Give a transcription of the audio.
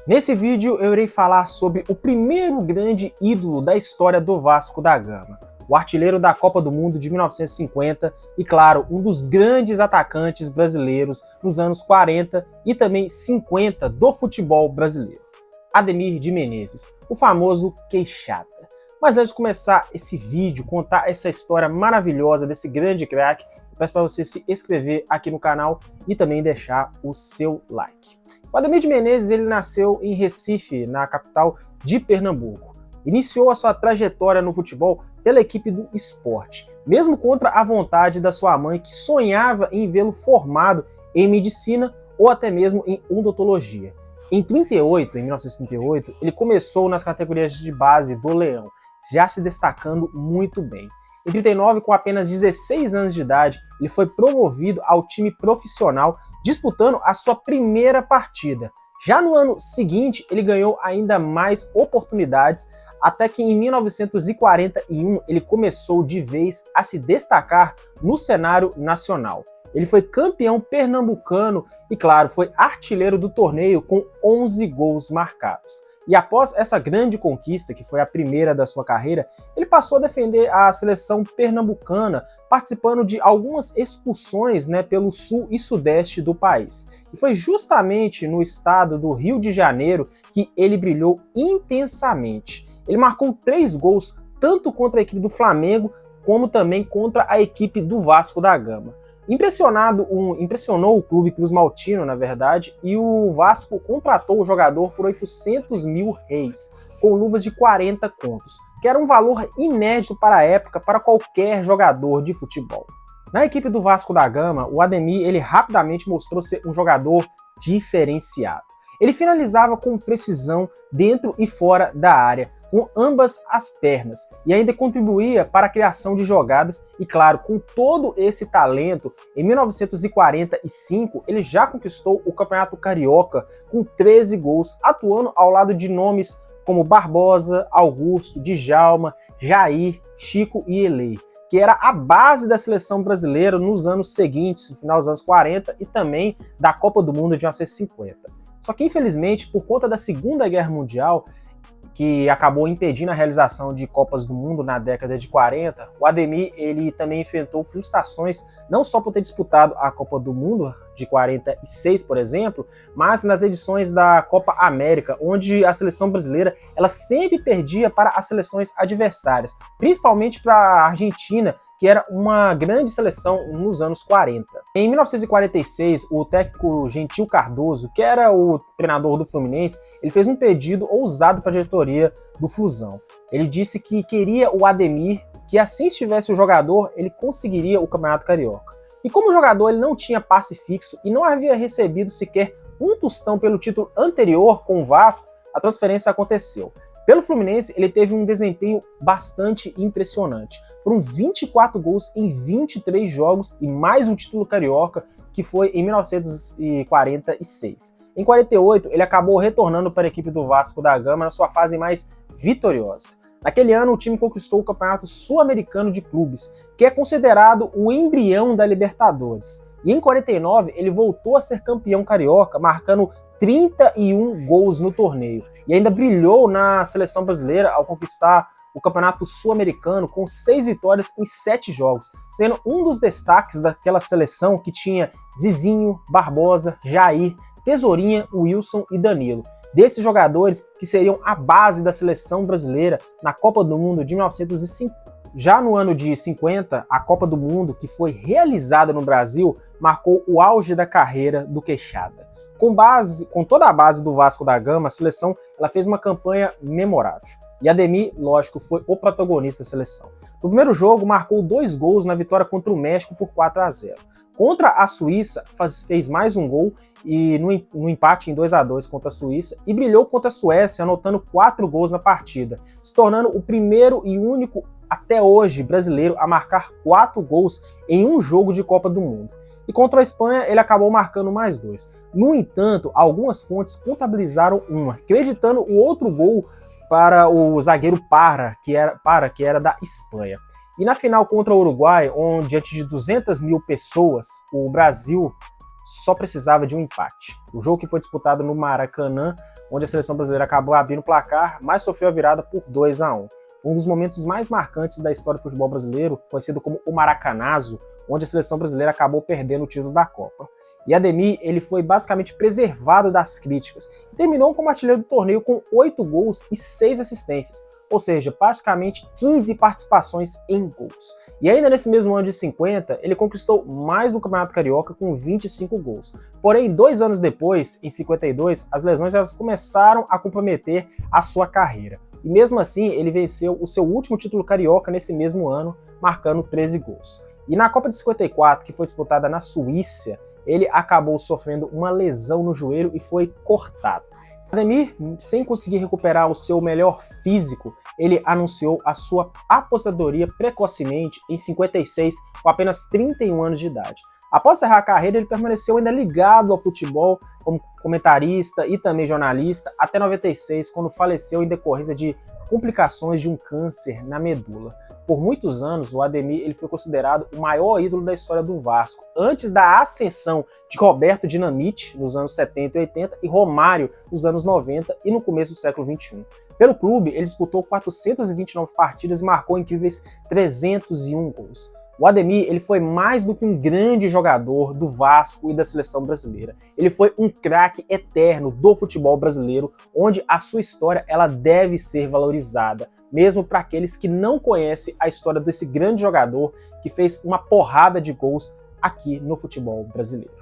Nesse vídeo eu irei falar sobre o primeiro grande ídolo da história do Vasco da Gama, o artilheiro da Copa do Mundo de 1950 e, claro, um dos grandes atacantes brasileiros nos anos 40 e também 50 do futebol brasileiro, Ademir de Menezes, o famoso Queixada. Mas antes de começar esse vídeo, contar essa história maravilhosa desse grande craque, eu peço para você se inscrever aqui no canal e também deixar o seu like. O Ademir de Menezes ele nasceu em Recife, na capital de Pernambuco. Iniciou a sua trajetória no futebol pela equipe do Sport, mesmo contra a vontade da sua mãe, que sonhava em vê-lo formado em medicina ou até mesmo em odontologia. Em 1938, ele começou nas categorias de base do Leão, já se destacando muito bem. Em 39, com apenas 16 anos de idade, ele foi promovido ao time profissional, disputando a sua primeira partida. Já no ano seguinte, ele ganhou ainda mais oportunidades, até que em 1941 ele começou de vez a se destacar no cenário nacional. Ele foi campeão pernambucano e, claro, foi artilheiro do torneio com 11 gols marcados. E após essa grande conquista, que foi a primeira da sua carreira, ele passou a defender a seleção pernambucana, participando de algumas excursões pelo sul e sudeste do país. E foi justamente no estado do Rio de Janeiro que ele brilhou intensamente. Ele marcou 3 gols, tanto contra a equipe do Flamengo, como também contra a equipe do Vasco da Gama. Impressionou o clube Cruz Maltino, na verdade, e o Vasco contratou o jogador por 800 mil réis, com luvas de 40 contos, que era um valor inédito para a época para qualquer jogador de futebol. Na equipe do Vasco da Gama, o Ademir ele rapidamente mostrou ser um jogador diferenciado. Ele finalizava com precisão dentro e fora da área, com ambas as pernas, e ainda contribuía para a criação de jogadas e, claro, com todo esse talento, em 1945 ele já conquistou o Campeonato Carioca com 13 gols, atuando ao lado de nomes como Barbosa, Augusto, Djalma, Jair, Chico e Elei, que era a base da seleção brasileira nos anos seguintes, no final dos anos 40 e também da Copa do Mundo de 1950. Só que, infelizmente, por conta da Segunda Guerra Mundial, que acabou impedindo a realização de Copas do Mundo na década de 40, o Ademir ele também enfrentou frustrações, não só por ter disputado a Copa do Mundo de 46, por exemplo, mas nas edições da Copa América, onde a seleção brasileira ela sempre perdia para as seleções adversárias, principalmente para a Argentina, que era uma grande seleção nos anos 40. Em 1946, o técnico Gentil Cardoso, que era o treinador do Fluminense, ele fez um pedido ousado para a diretoria do Flusão. Ele disse que queria o Ademir, que assim estivesse o jogador, ele conseguiria o Campeonato Carioca. E como o jogador ele não tinha passe fixo e não havia recebido sequer um tostão pelo título anterior com o Vasco, a transferência aconteceu. Pelo Fluminense, ele teve um desempenho bastante impressionante. Foram 24 gols em 23 jogos e mais um título carioca, que foi em 1946. Em 48, ele acabou retornando para a equipe do Vasco da Gama na sua fase mais vitoriosa. Naquele ano, o time conquistou o Campeonato Sul-Americano de Clubes, que é considerado o embrião da Libertadores. E em 49, ele voltou a ser campeão carioca, marcando 31 gols no torneio. E ainda brilhou na seleção brasileira ao conquistar o Campeonato Sul-Americano com 6 vitórias em 7 jogos, sendo um dos destaques daquela seleção que tinha Zizinho, Barbosa, Jair, Tesourinha, Wilson e Danilo. Desses jogadores que seriam a base da seleção brasileira na Copa do Mundo de 1950. Já no ano de 50, a Copa do Mundo, que foi realizada no Brasil, marcou o auge da carreira do Queixada. Com toda a base do Vasco da Gama, a seleção ela fez uma campanha memorável. E Ademir, lógico, foi o protagonista da seleção. No primeiro jogo, marcou 2 gols na vitória contra o México por 4-0. Contra a Suíça, fez mais um gol e no empate em 2-2 contra a Suíça e brilhou contra a Suécia, anotando 4 gols na partida, se tornando o primeiro e único até hoje brasileiro a marcar 4 gols em um jogo de Copa do Mundo. E contra a Espanha ele acabou marcando mais 2. No entanto, algumas fontes contabilizaram uma, acreditando o outro gol para o zagueiro Parra, que era da Espanha. E na final contra o Uruguai, onde diante de 200 mil pessoas, o Brasil só precisava de um empate. O jogo que foi disputado no Maracanã onde a seleção brasileira acabou abrindo o placar, mas sofreu a virada por 2-1. Foi um dos momentos mais marcantes da história do futebol brasileiro, conhecido como o Maracanazo, onde a seleção brasileira acabou perdendo o título da Copa. E Ademir, ele foi basicamente preservado das críticas e terminou como artilheiro do torneio com 8 gols e 6 assistências, ou seja, praticamente 15 participações em gols. E ainda nesse mesmo ano de 50, ele conquistou mais no Campeonato Carioca com 25 gols. Porém, 2 anos depois, em 52, as lesões elas começaram a comprometer a sua carreira. E mesmo assim, ele venceu o seu último título carioca nesse mesmo ano, marcando 13 gols. E na Copa de 54, que foi disputada na Suíça, ele acabou sofrendo uma lesão no joelho e foi cortado. Ademir, sem conseguir recuperar o seu melhor físico, ele anunciou a sua aposentadoria precocemente em 56, com apenas 31 anos de idade. Após encerrar a carreira, ele permaneceu ainda ligado ao futebol como comentarista e também jornalista até 96, quando faleceu em decorrência de complicações de um câncer na medula. Por muitos anos, o Ademir ele foi considerado o maior ídolo da história do Vasco, antes da ascensão de Roberto Dinamite, nos anos 70 e 80, e Romário, nos anos 90 e no começo do século 21. Pelo clube, ele disputou 429 partidas e marcou incríveis 301 gols. O Ademir ele foi mais do que um grande jogador do Vasco e da seleção brasileira. Ele foi um craque eterno do futebol brasileiro, onde a sua história ela deve ser valorizada, mesmo para aqueles que não conhecem a história desse grande jogador que fez uma porrada de gols aqui no futebol brasileiro.